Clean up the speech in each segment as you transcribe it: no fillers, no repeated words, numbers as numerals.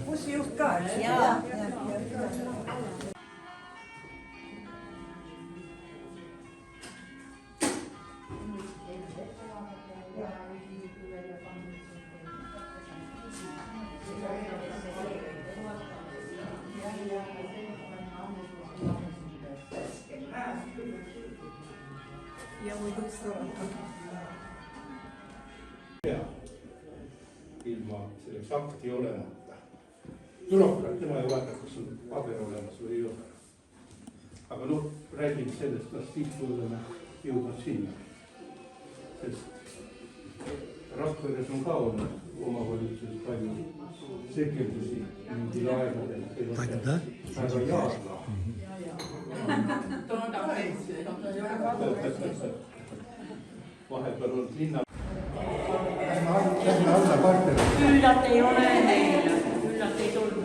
bussijuht ka, eks? Jaa. Ja võiduks ilma selleks akti olemata. Bürokraat, tema ei vaata, kas on paber olemas või ei ole. Aga noh, räägime sellest, kas tihti oleme jõudnud sinna. Sest Rakveres on ka olnud omavalitsuses palju sekeldusi mingil aegadel. Väga jaarla. Vahepeal on linna. Lähme alla partneri. Küllalt ei ole neil, küllalt ei tulnud.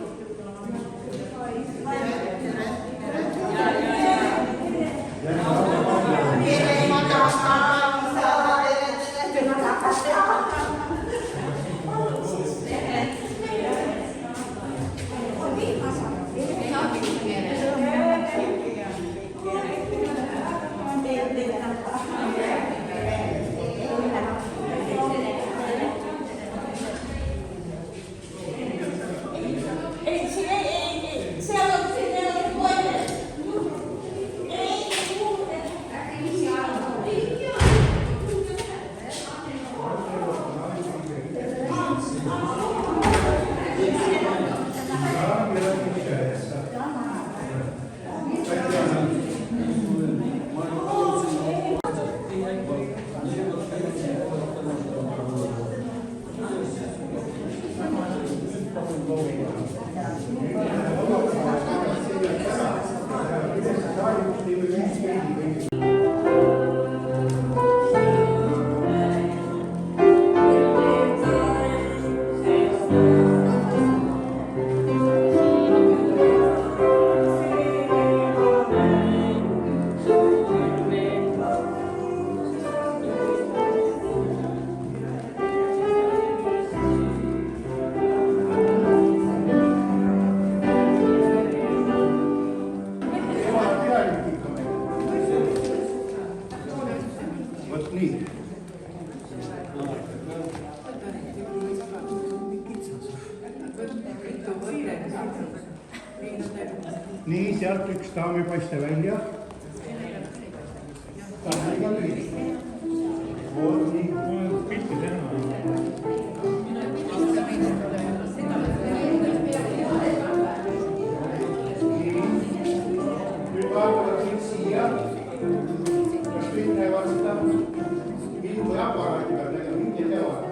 Nii, sealt üks daam ei paista välja. Pilti teha. Nüüd vaatavad siin siia. Kas kõik näevad seda ilmu ja aparaadiga, aga mingi teevad.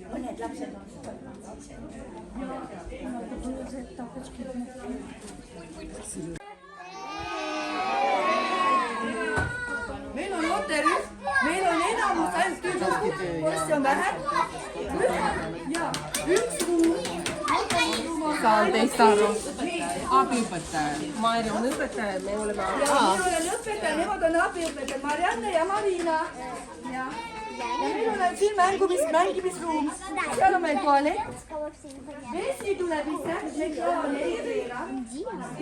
Mõned lapsed on meil on notarrühm, meil on enamus ainult tüdrukud, poisse on vähe. Ja üks ruum. Saan teist aru. Abiõpetaja. Mairi on õpetaja, me oleme Mina olen õpetaja, nemad on abiõpetaja, Marianne ja Marina. ja meil on siin mängimisruum, seal on meil tualett. Vesi tuleb ise, meklaani ei keera.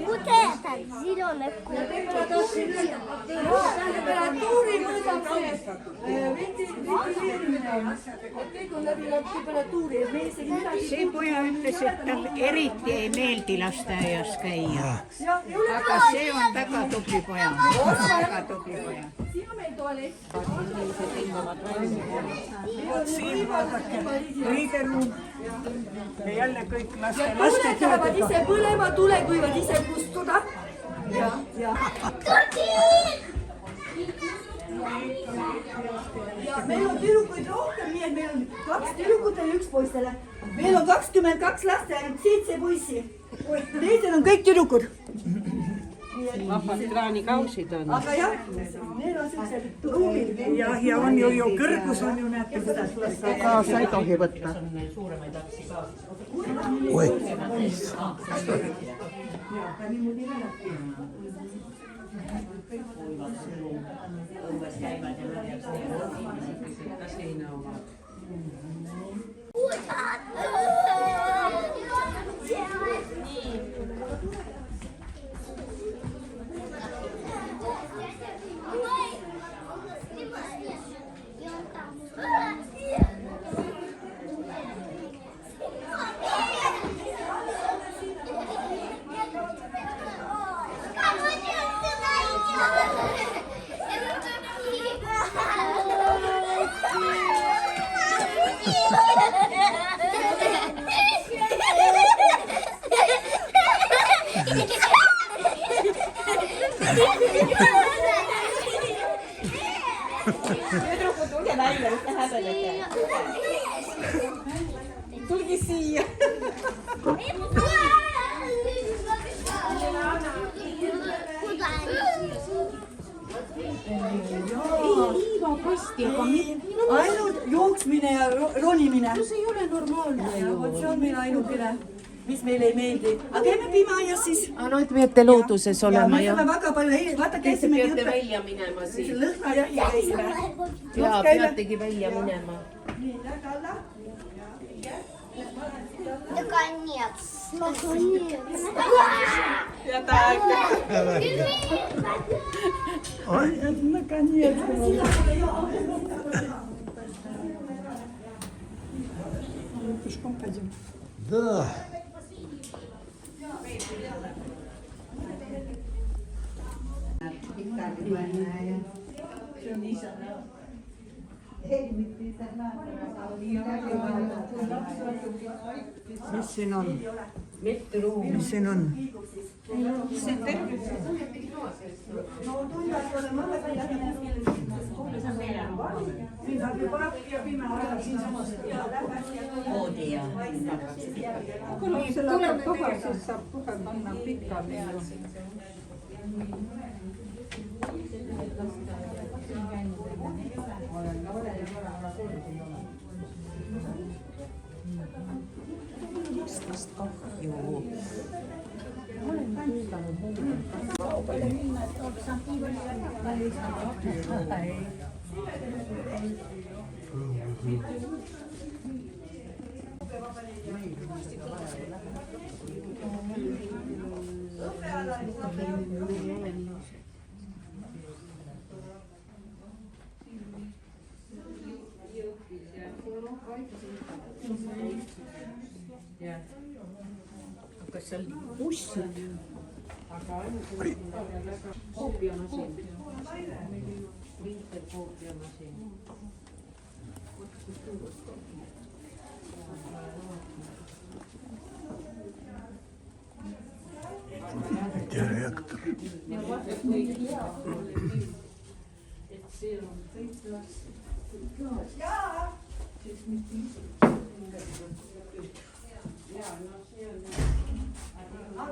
Вот это зеленый Temperatuuri mõõdab see ventileerimine. Kõik on läbi temperatuuri. See poja ütles, et tal eriti ei meeldi lasteaias käia. Aga see on väga tubli poja. Väga tubli poja. Siin on meil tualett. Siin vaadake, riideruum. Ja jälle kõik laste Tuled lähevad ise põlema, tuled võivad ise kustuda. Ja. Ja meil on tüdrukuid rohkem, nii et meil on 2 tüdrukut ja 1 poistele. Meil on 22 last ja ainult 7 poissi. Teised on kõik tüdrukud. Vahvad kraanikausid on. Aga jah, need on sellised ruumid. Ja on ju kõrgus on ju näete, kuidas lasta. Kaasa ei tohi võtta. Oi. Tulge siia. Ainult jooksmine ja ronimine. No see ei ole normaalne. See on meil ainukene, mis meile ei meeldi. Aga käime piimaaias siis. No et peate looduses olema ja. Me väga palju, vaata käisimegi peate välja minema siin. Lõhnajahi käisime. Ja peategi välja minema. Nii, lähed alla. Наконец. Наконец. Ja tak. Oi, наконец. Пешком пойдем. Да. Mis siin on? Mis siin on? No tundas ei ole mõtet siin saab ju pakk ja pime olla siinsamas. Koodi ja. Kui lapse läheb tagasi, siis saab kohe panna pikali. Kas seal bussid? Koopiamasin. Winter koopiamasin. Direktor.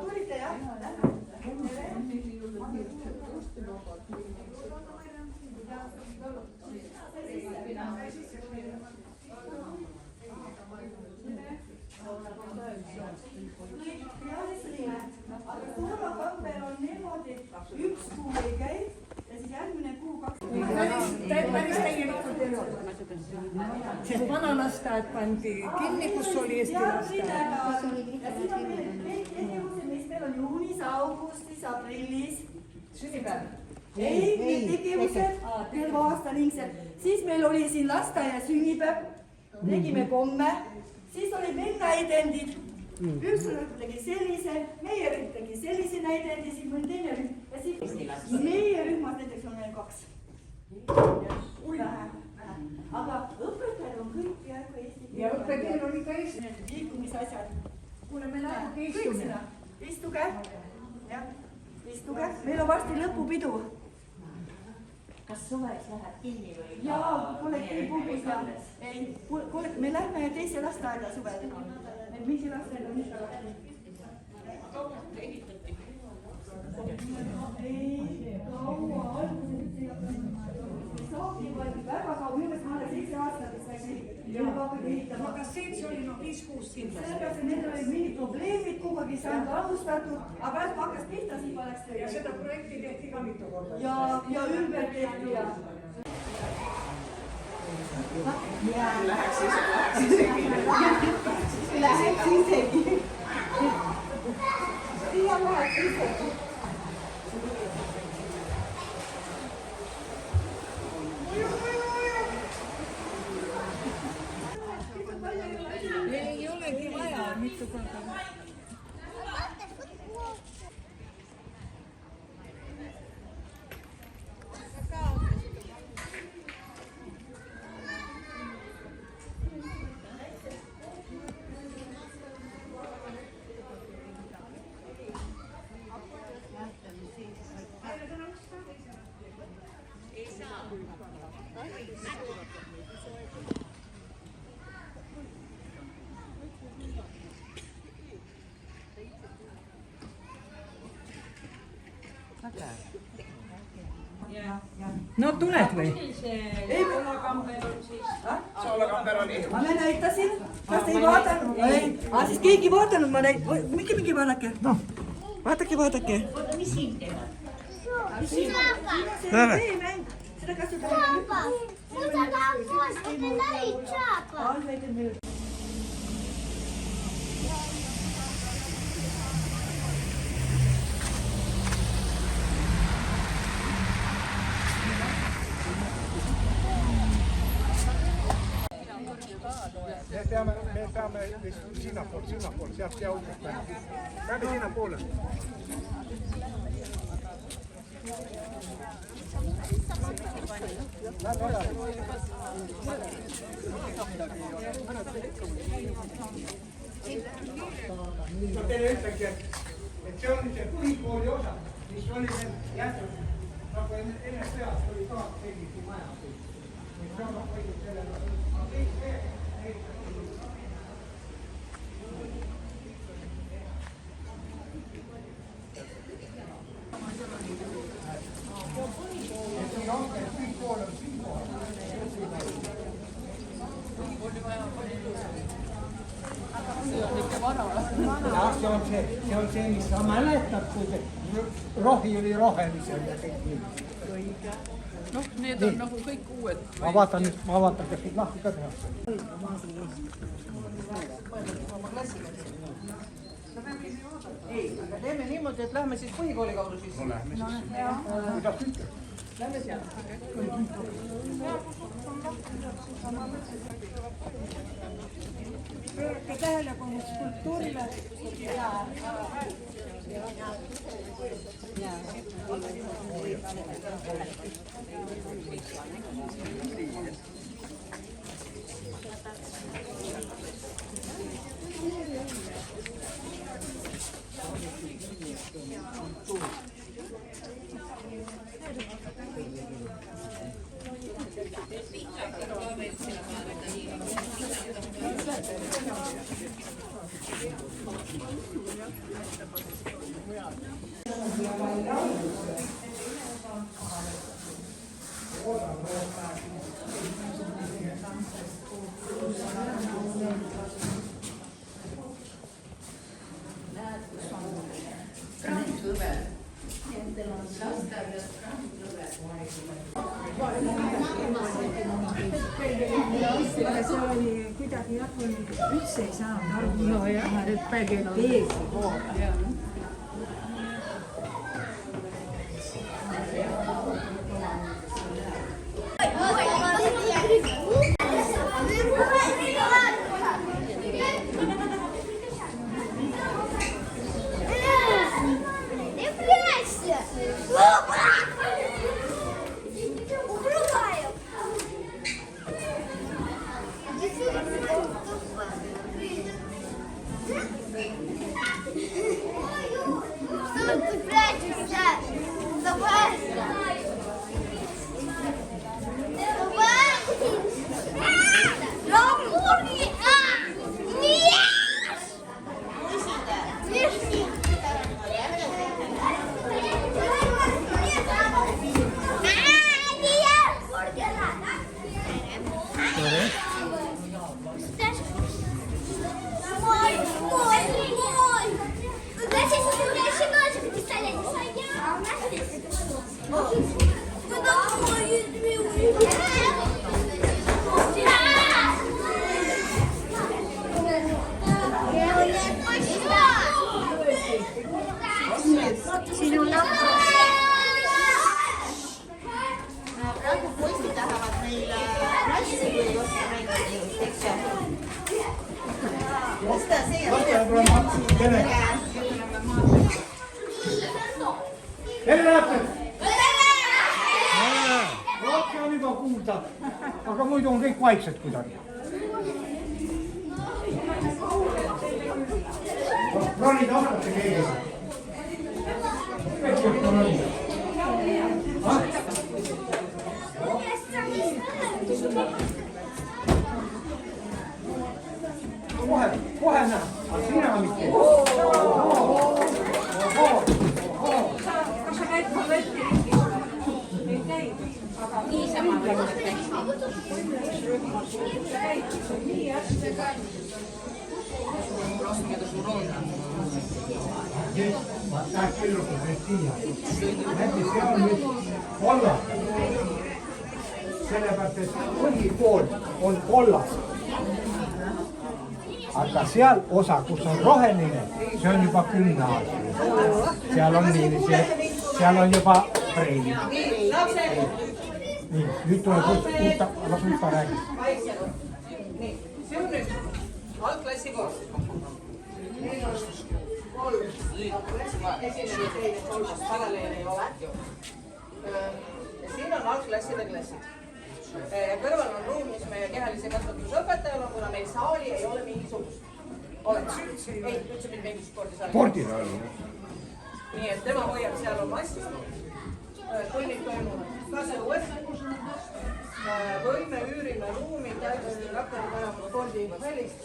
Tulite jah? Turvakamber on niimoodi, 1 kuu ei käi ja siis järgmine kuu 2 kuud. Päris täielikult ei ole. sest vana lasteaed pandi kinni, kus oli Eesti lasteaed. Ja siin on meil tegevused, mis meil on juunis, augustis, aprillis. Sünnipäev. Ei, need tegevused, terve aasta ringselt. Siis meil oli siin lasteaia sünnipäev, tegime komme, siis olid meil näidendid. Üks rühm tegi sellise, meie rühm tegi sellise näidendi, siis mõni teine rühm ja siis meie rühmas näiteks on meil 2. Aga õpetajad on kõik peaaegu eesti keele. Ja õpetajad oli ka eesti. Liikumisasjad. Kuule, me läheme istume. Istuge. Istuge. Meil on varsti lõpupidu. Kas suveks läheb kinni või? Jaa, kollektiivpuhkus ja me lähme teise lasteaeda suvel. Mingi lasteaeda on ikka lahti. Ei, kaua, alguses üldse ei hakka. Saabki võeti väga kaua, minu meelest ma olen 7 aastat sai juba hakanud ehitama. Aga 7 oli 5-6 kindlasti. Sellepärast, et need olid mingid probleemid, kumbagi saanud alustatud, aga praegu hakkas pihta, siis paneks töö. Ja seda projekti tehti ka mitu korda. Ja ümber tehti ja... Läheks isegi. Läheks isegi. Siia läheks isegi. Ei olegi vaja mitu korda. No tuled või? Ei, Soolakamber oli. ma näitasin, kas ei vaadanud? Ei, siis keegi ei vaadanud, ma näitasin. Mingi vaadake. No, vaadake. Oota, mis siin teevad? See on veemäng. Seda kasutatakse. Kuinka vuosi te näit saapa? Me peame sinnapoole, sealt see auto. Lähme sinnapoole. Ma teile ütleks, et see on see põhikooli osa, mis oli veel jäetud, nagu enne sõjast oli ka selline maja. See on hoidnud sellega. See on see, mis sa mäletad, kui see rohi oli rohelisem ja kõik nii. Noh, need on nagu kõik uued. Ma vaatan, kas nüüd lahti ka teha. Ei, aga teeme niimoodi, et lähme siis põhikooli kaudu siis. No lähme siis. Kuidas ütled? Lähme seal. Pöörake tähelepanu skulptuurile. Lasteaias aga see oli kuidagi jah, üldse ei saanud aru. Nojah, hüppelgi keegi poolt. Tere lapsed! Lapsi on juba kuulda, aga muidu on kõik vaiksed kuidagi. Ronida oskate keegi? Kõik võib ronida. Kohe näha, aga sina mitte. Kas sa käid balleti ringi? Ei käi. Aga niisama võivad teha. Nii hästi ka. Tämä kirjoitus ei tiedä. Se on nyt kollasta. Sellepärast, et põhipool on kollast. Aga seal osa, kus on roheline, see on juba 10 aastat. Seal on niiviisi, seal on juba preili. Nii, nüüd tuleb uutta, las uutta räägida. Nii, see on nüüd algklassi koos. Meil on 3 esimene, teine, 3 paralleeli ei ole. Siin on algklasside klassid. Kõrval on ruum, mis meie kehalise kasvatuse õpetajal on, kuna meil saali ei ole mingisugust. Oleks. Ei, üldse mitte mingit spordisaalis. Spordil on. Nii et tema hoiab seal oma asju. Tunnid toimuvad kaseõues. Või me üürime ruumi, täiesti rakendame enam spordihallist.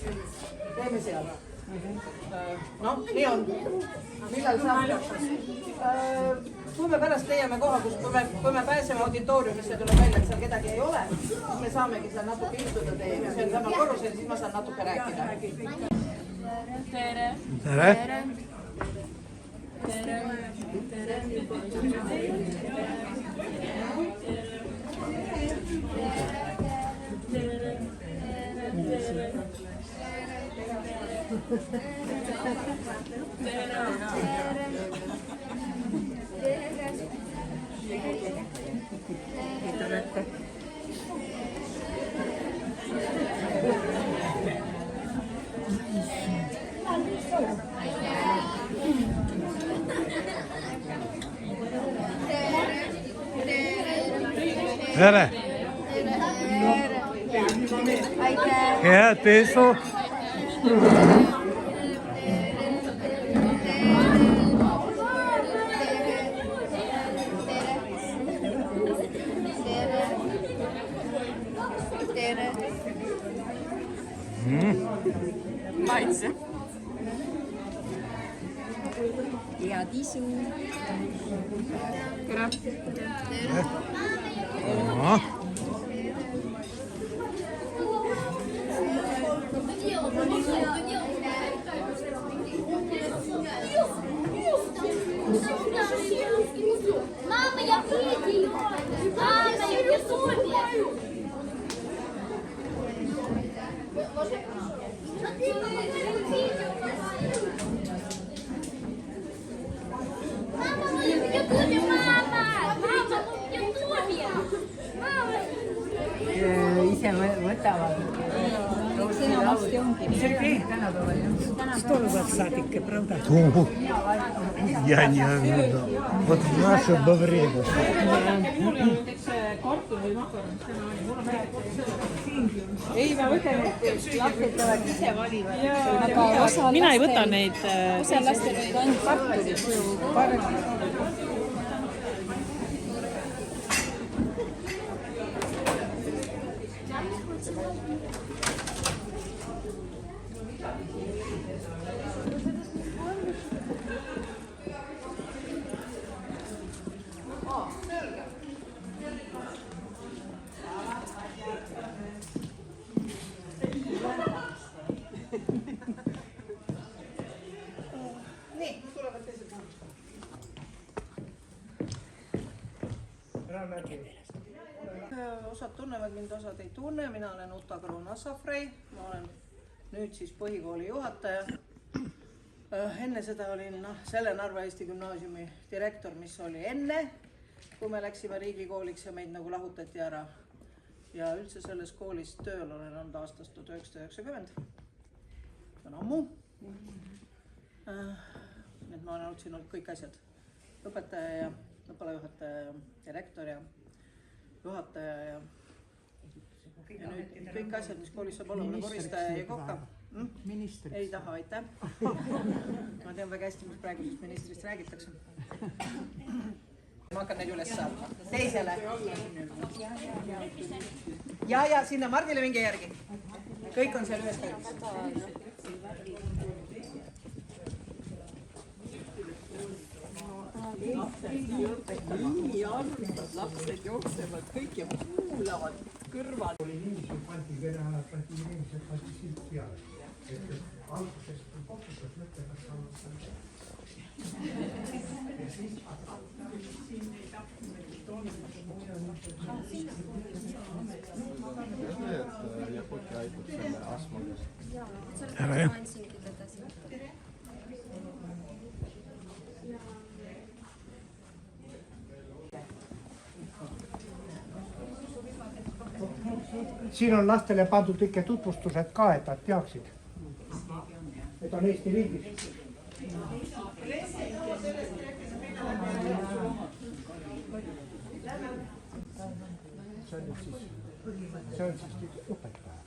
Teeme seal. Noh, nii on. Millal saab? Kui me pärast leiame koha, kui me pääseme auditooriumisse, tuleb välja, et seal kedagi ei ole, siis me saamegi seal natuke istuda teiega. See on sama korrusel, siis ma saan natuke rääkida. Tere! Tere! Tere! Head pesu! Maitse. Head isu. Tere! Мама, я видео! Мама, я рисую! ise võtavad. enamasti ongi. Sergei tänapäeval jah. Здорово садики, правда? Я не ожидал. Вот в наше бы время. Ei, ma mõtlen, et lapsed peavad ise valima. Mina ei võta neid. Osa lastel olid ainult kartulid. Osad tunnevad mind, osad ei tunne, mina olen Uta Kroon-Assafrei, ma olen nüüd siis põhikooli juhataja. Enne seda olin selle Narva Eesti Gümnaasiumi direktor, mis oli enne, kui me läksime riigikooliks ja meid nagu lahutati ära. Ja üldse selles koolis tööl olen olnud aastast 1990. See on ammu. Nüüd ma olen olnud siin kõik asjad. Õpetaja ja õppealajuhataja ja direktor ja juhataja ja nüüd kõik asjad, mis koolis saab olla, koristaja ja kokka. Ei taha, aitäh. Ma tean väga hästi, mis praegusest ministrist räägitakse. Ma hakkan neid üles saama. Teisele. Ja sinna Mardile minge järgi. Kõik on seal ühes kõrvis. Lapsed jooksevad kõik ja kuulavad kõrval. Oli niiviisi, pandi inimesed pandi silt peale. Alguses koputas mõtlevad saanud. Ära jah. Siin on lastele pandud ikka tutvustused ka, et nad teaksid, et on Eesti riigis. See on siis õpetaja.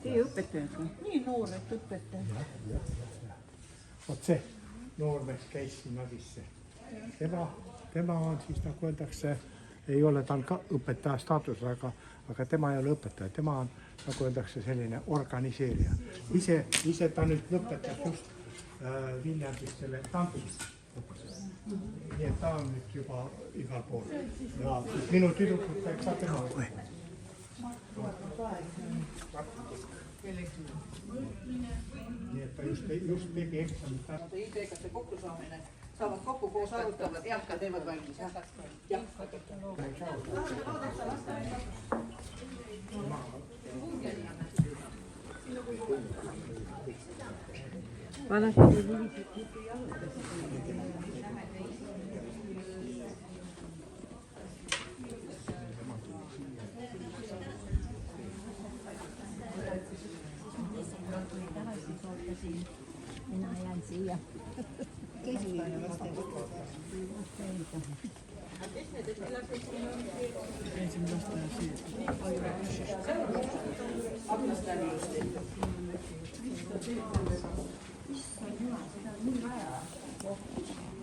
Teie õpetajad või? Nii noored õpetajad. Vot see noormees käis siin Madisse. Tema on siis, nagu öeldakse, ei ole tal ka õpetaja staatus, aga tema ei ole õpetaja. Tema on, nagu öeldakse, selline organiseerija. Ise ta nüüd lõpetas just Viljandis selle tantsus. Nii et ta on nüüd juba igal pool. Ja minu tüdrukud peaks ka tema. Nii et ta just tegi eksamit. ID-kaste kokkusaamine. Saavad kokku koos arutavad, ka teevad valmis. Jah. Minä jään siihen.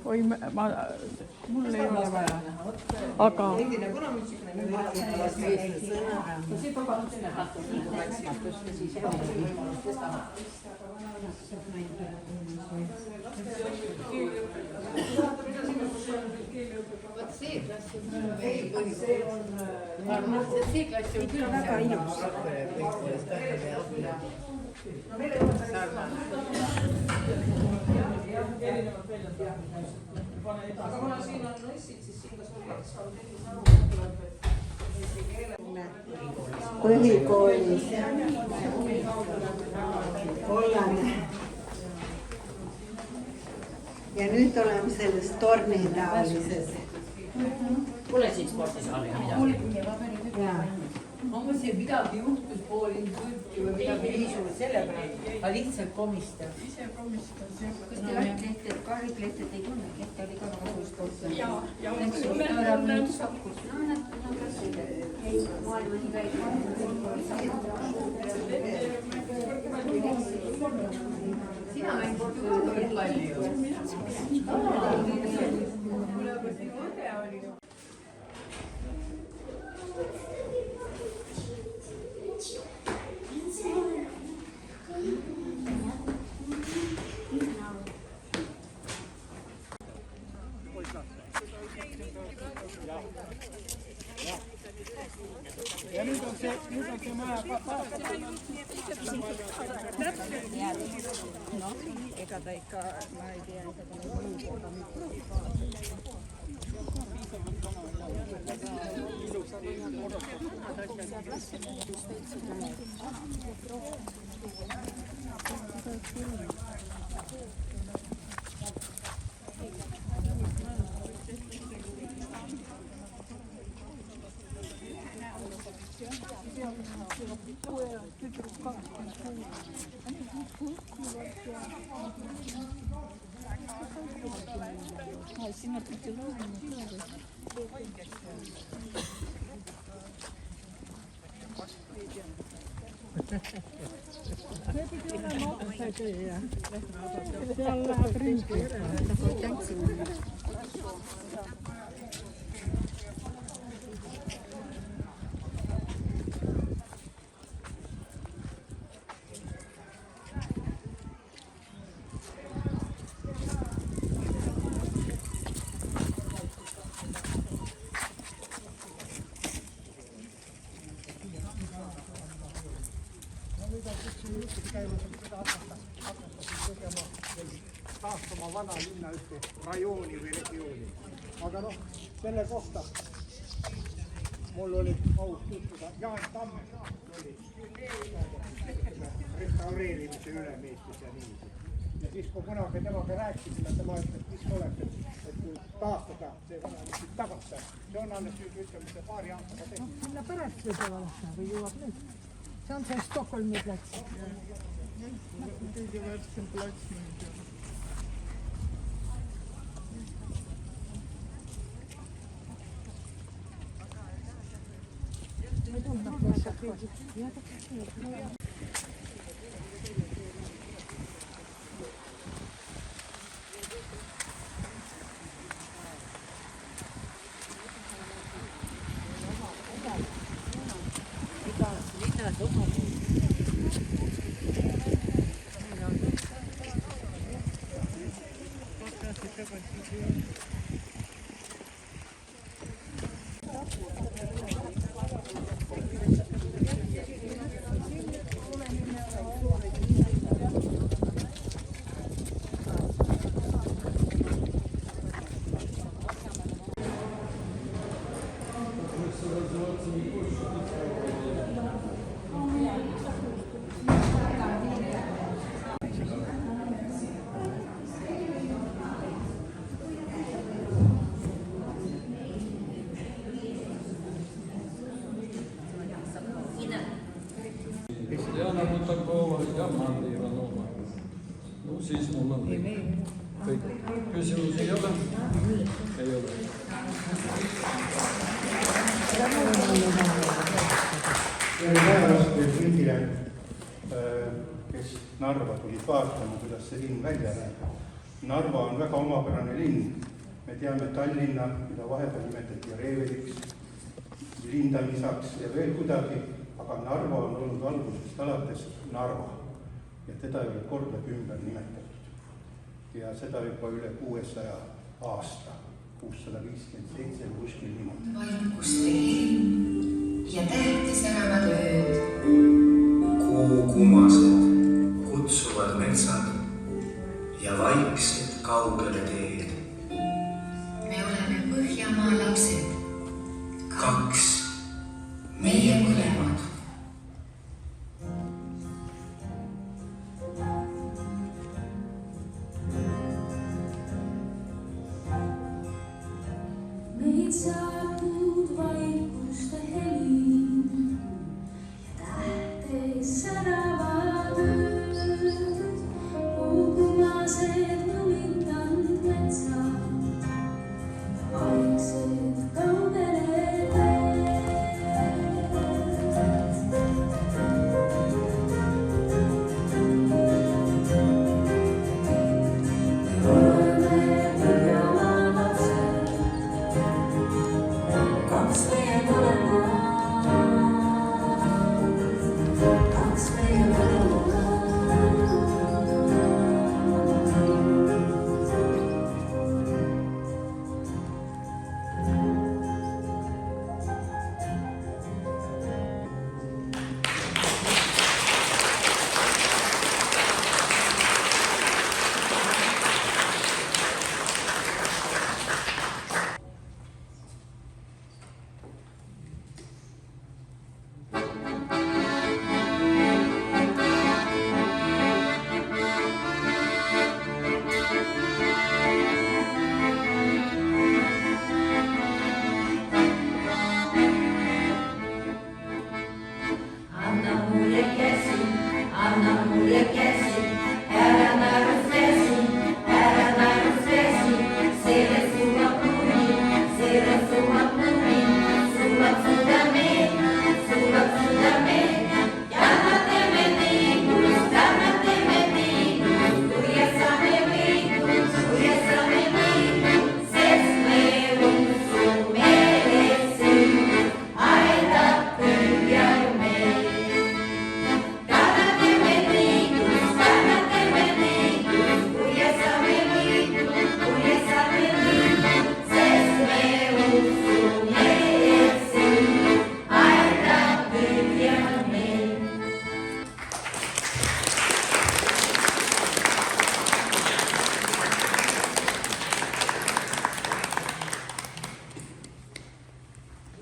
Oi, mul ei ole vaja. Aga See klass on küll väga ilus. Aga kuna siin on nõssid, siis siin kas põhikoolis kollane. Ja nüüd oleme selles tornitaolises. Tule siis spordisaali. Jaa. see midagi juhtus pool insulti või midagi niisugust, sellepärast ta lihtsalt komistab. ise komistas jah. kas te Läti Karit Lehtelt ei tunne? Lehte oli ka väga suur sport. ja Läks tunnen. Sokkus. No nad on ka siin. Ei, maailma nii väike. Sina mängisid ju võrkpalli ju. Ja nüüd on see maja ega ta ikka, ma ei tea, ega ta Seal läheb ringi. taastama vana linna ühte rajooni või regiooni. Aga noh, selle kohta mul oli aus tutvuda. Jaan Tammega oli restaureerimise ülemeestis ja niiviisi. Ja siis kui kunagi temaga rääkisime, tema ütles, mis oleks, et kui taastada see vana nüüd tagasi. See on alles nüüd ütleme see paari aastaga tehtud. Sinna pärast võib-olla lähme või jõuab nüüd. See on see Stockholmi plats. Kõige värskem plats. Jana Butakova ja Mandi Ivanova. No siis mul on kõik. Küsimusi ei ole? Ei ole. Tere päevast kõigile, kes Narva tulid vaatama, kuidas see linn välja näeb. Narva on väga omapärane linn. Me teame Tallinna, mida vahepeal nimetati Reveliks, lindamisaks ja veel kuidagi, aga Narva on olnud algusest alates Narva ja teda ei ole kordagi ümber nimetatud. Ja seda juba üle 600 aasta, 657 kuskil niimoodi. Vaikust veel ja tähtisääravad ööd. Kuu kumased kutsuvad metsad ja vaiksed kaugele teed. Me oleme Põhjamaa lapsed, kaks, meie mõlemad. Meid saabud vaikuste heli,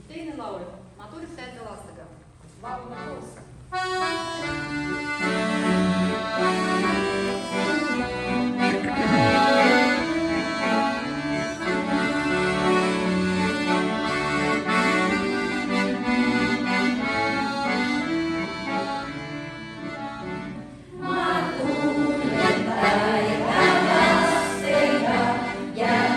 Teine laul, ma tulistajate lastega. Laulame koos. Ja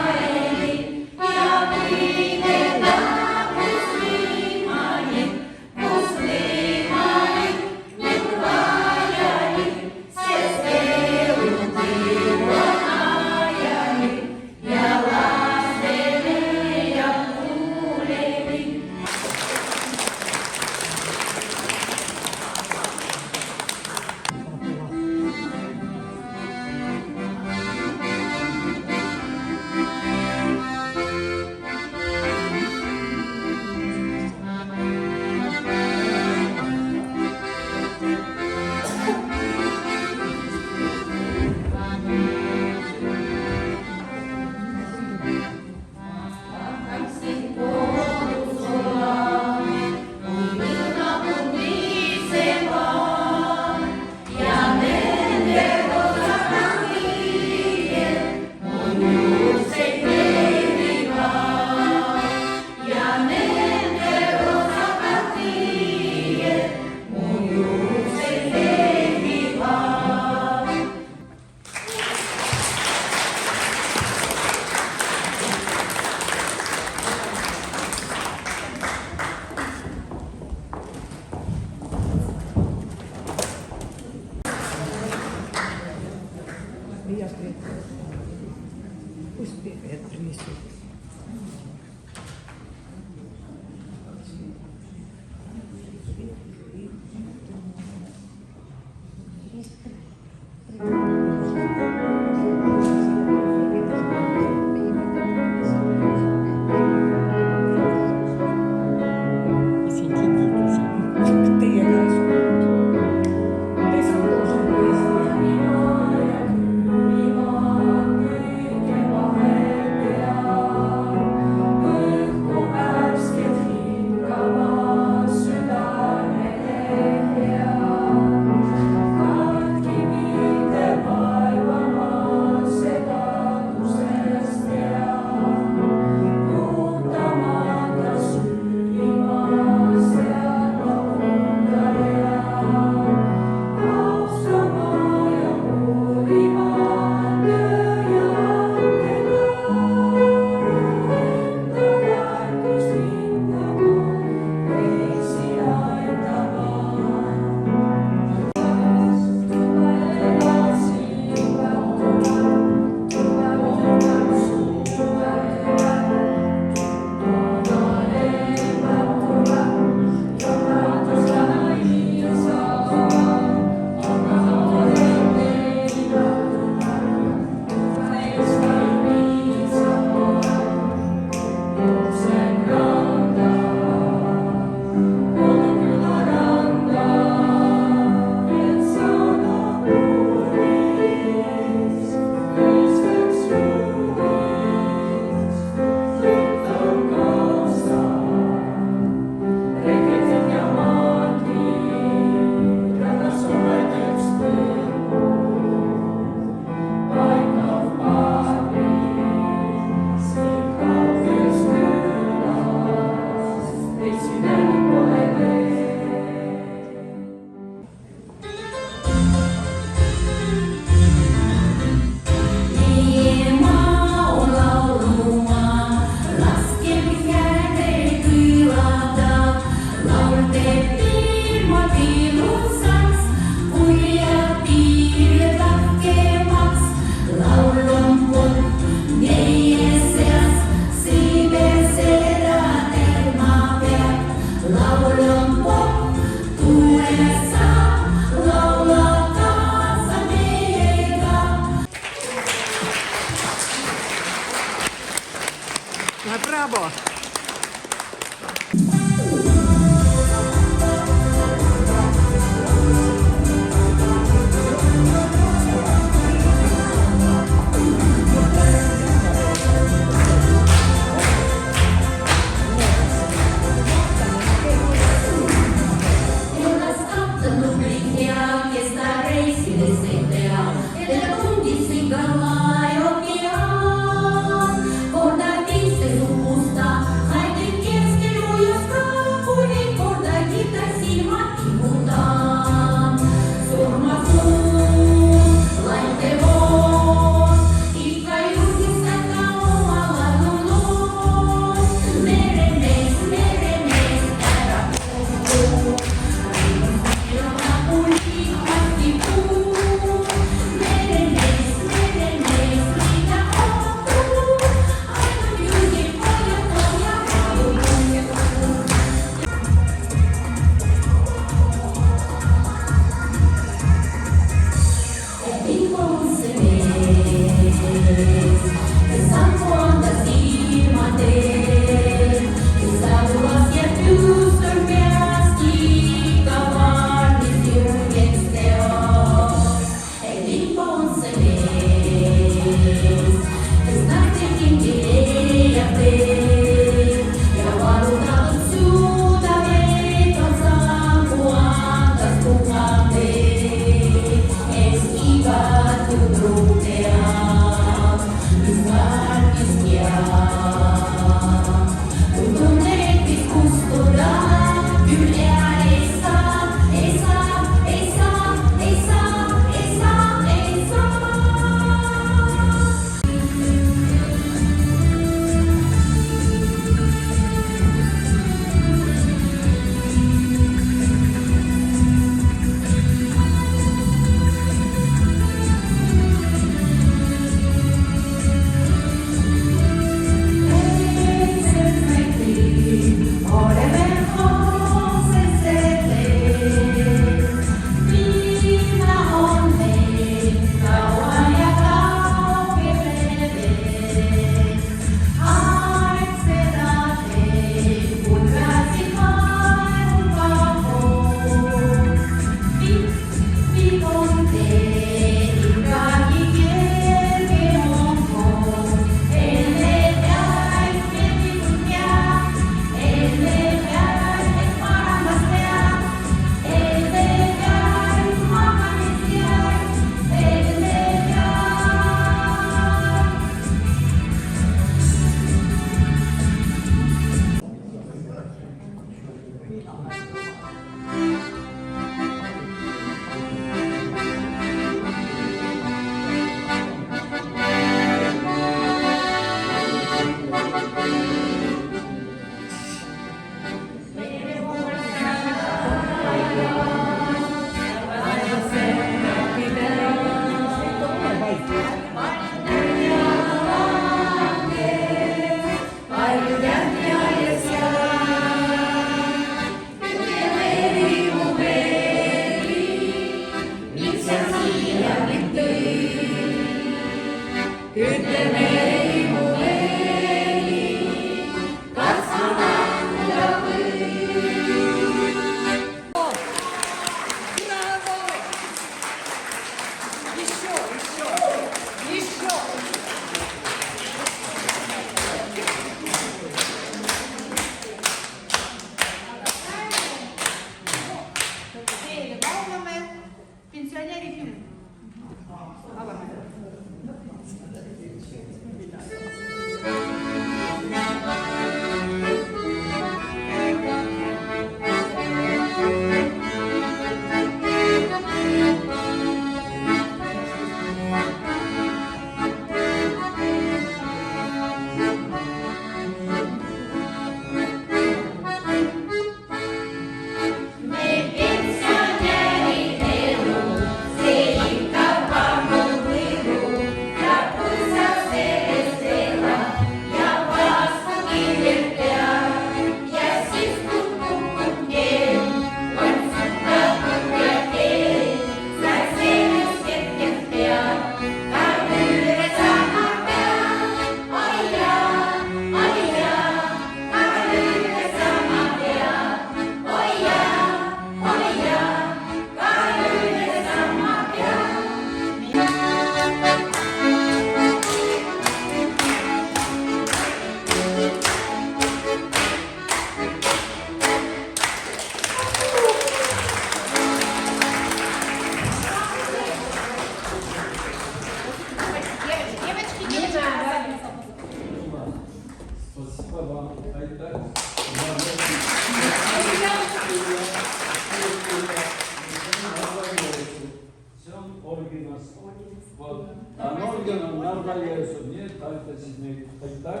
aitäh.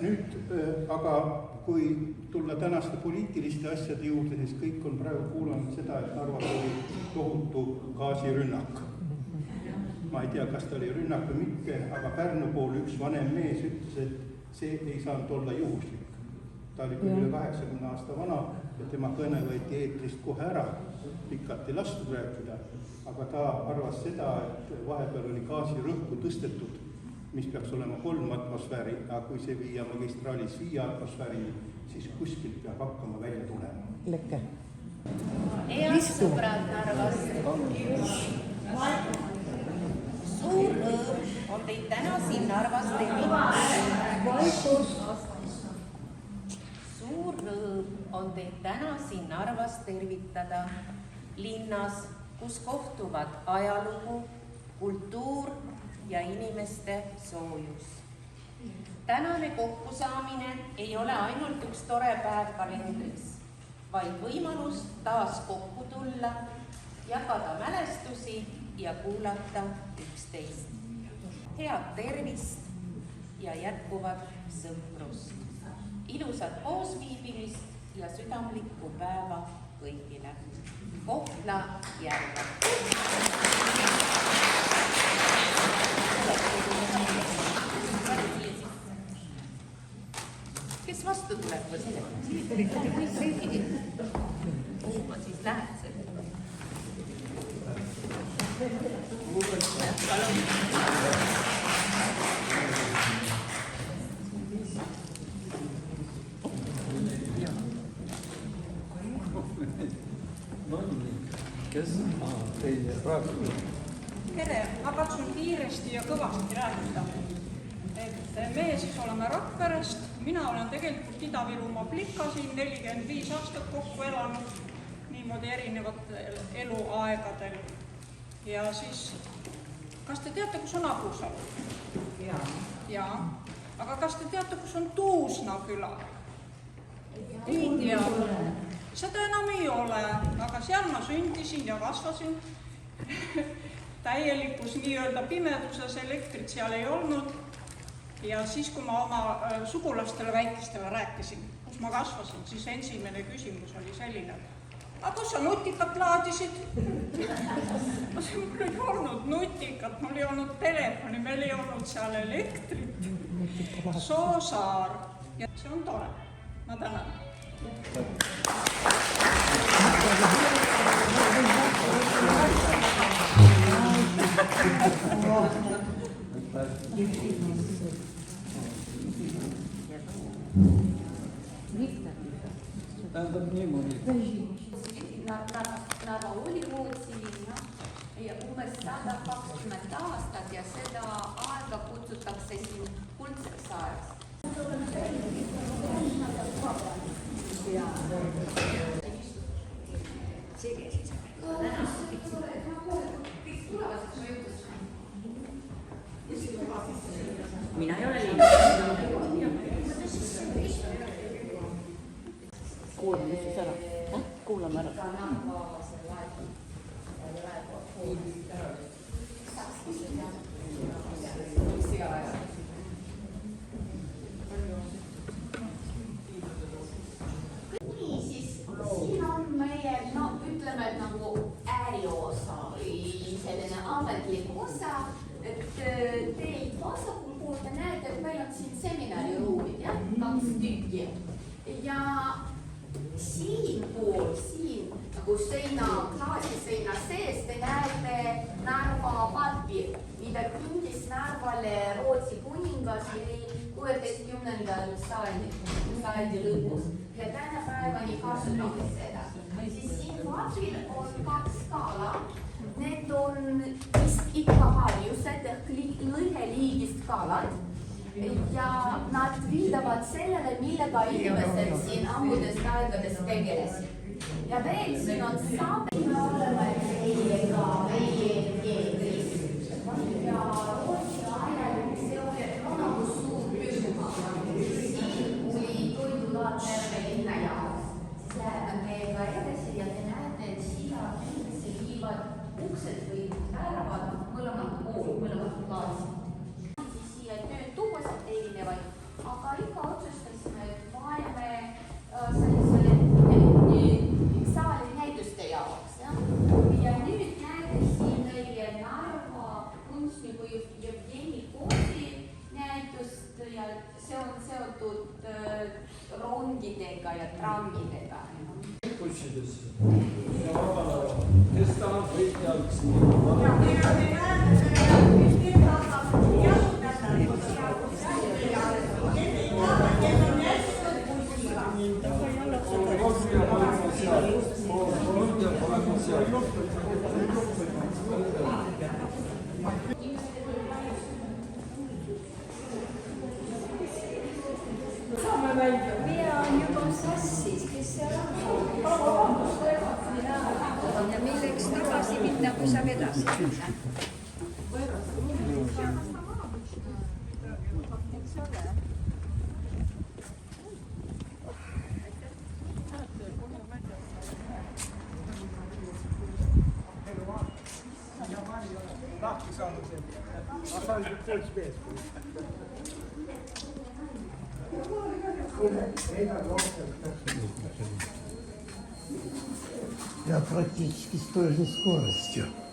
Nüüd aga kui tulla tänaste poliitiliste asjade juurde, siis kõik on praegu kuulanud seda, et Narvas oli tohutu gaasirünnak. Ma ei tea, kas ta oli rünnak või mitte, aga Pärnu pool üks vanem mees ütles, et see ei saanud olla juhuslik. Ta oli küll üle 80 aasta vana ja tema kõne võeti eetrist kohe ära, pikalt ei lastud rääkida, aga ta arvas seda, et vahepeal oli gaasirõhku tõstetud, mis peaks olema 3 atmosfääri, aga kui see viia magistraalis 5 atmosfääri, siis kuskilt peab hakkama välja tulema. Lekker. Head sõbrad Narvast. Suur rõõm on teid täna siin Narvas tervitada. Suur rõõm on teid täna siin Narvas tervitada. Linnas, kus kohtuvad ajalugu, kultuur ja inimeste soojus. Tänane kokkusaamine ei ole ainult üks tore päev kalendris, vaid võimalus taas kokku tulla, jagada mälestusi ja kuulata üksteist. Head tervist ja jätkuvat sõprust. Ilusat koosviibimist ja südamlikku päeva kõigile. Kohtla järve. Kes vastu tuleb võtta? Kuhu ma siis lähen selle? No nii, kes? Teie praegu. Tere, ma katsun kiiresti ja kõvasti rääkida. Meie siis oleme Rakverest, mina olen tegelikult Ida-Virumaa plika siin 45 aastat kokku elanud, niimoodi erinevatel eluaegadel. Ja siis, kas te teate, kus on Abusalu? Jaa. Aga kas te teate, kus on Tuusna küla? Ei tea. Seda enam ei ole, aga seal ma sündisin ja kasvasin. Täielikus nii-öelda pimeduses, elektrit seal ei olnud. Ja siis, kui ma oma sugulastele väikestele rääkisin, kus ma kasvasin, siis esimene küsimus oli selline, aga kus sa nutikat laadisid? Mul ei olnud nutikat, mul ei olnud telefoni, meil ei olnud seal elektrit. Soosaar. Ja see on tore. Ma tänan. Tähendab niimoodi. Narva oli Rootsi ja umbes 120 aastat ja seda aega kutsutakse siin kuldseks ajaks. Mina ei ole liiga. Kuulame siis ära. Kuulame ära. Nii, siis siin on meie, ütleme, et nagu äriosa või selline ametlik osa, et teilt vasakul pool te näete, et meil on siin seminariruumid, jah, 2 tükki. Ja siinpool, siin nagu klaasiseina sees te näete Narva pappi, mida kindis Narvale Rootsi kuningas 16. sajandi lõpus ja tänapäevani kasutage seda. Siis siin papil on 2 skaala, need on vist ikka harjused ehk lõheliigist skaalad. Ja nad viidavad sellele, millega inimesed siin ammudest aegadest tegelesid. Ja veel siin on saab. Me oleme teiega meie keelis. Ja Rootsi ajal see oli nagu suur pühma. Siin oli toidulaad terve linna jaoks. Siis läheme meiega edasi ja te näete, et siia klaasi. Siia töötubasid erinevaid, aga ikka otsustasime, et vajame sellisele saali näituste jaoks. Ja nüüd näete siin meie Narva kunstniku Jevgeni Kosi näitust ja see on seotud rongidega ja trammidega. bussidesse. Kes tahab kõik jalgsi? Pea on juba sassis, kes seal on? Ja milleks tagasi minna, kui saab edasi minna? lahti saanud see. Aga sa olid pool spees. Я практически с той же скоростью.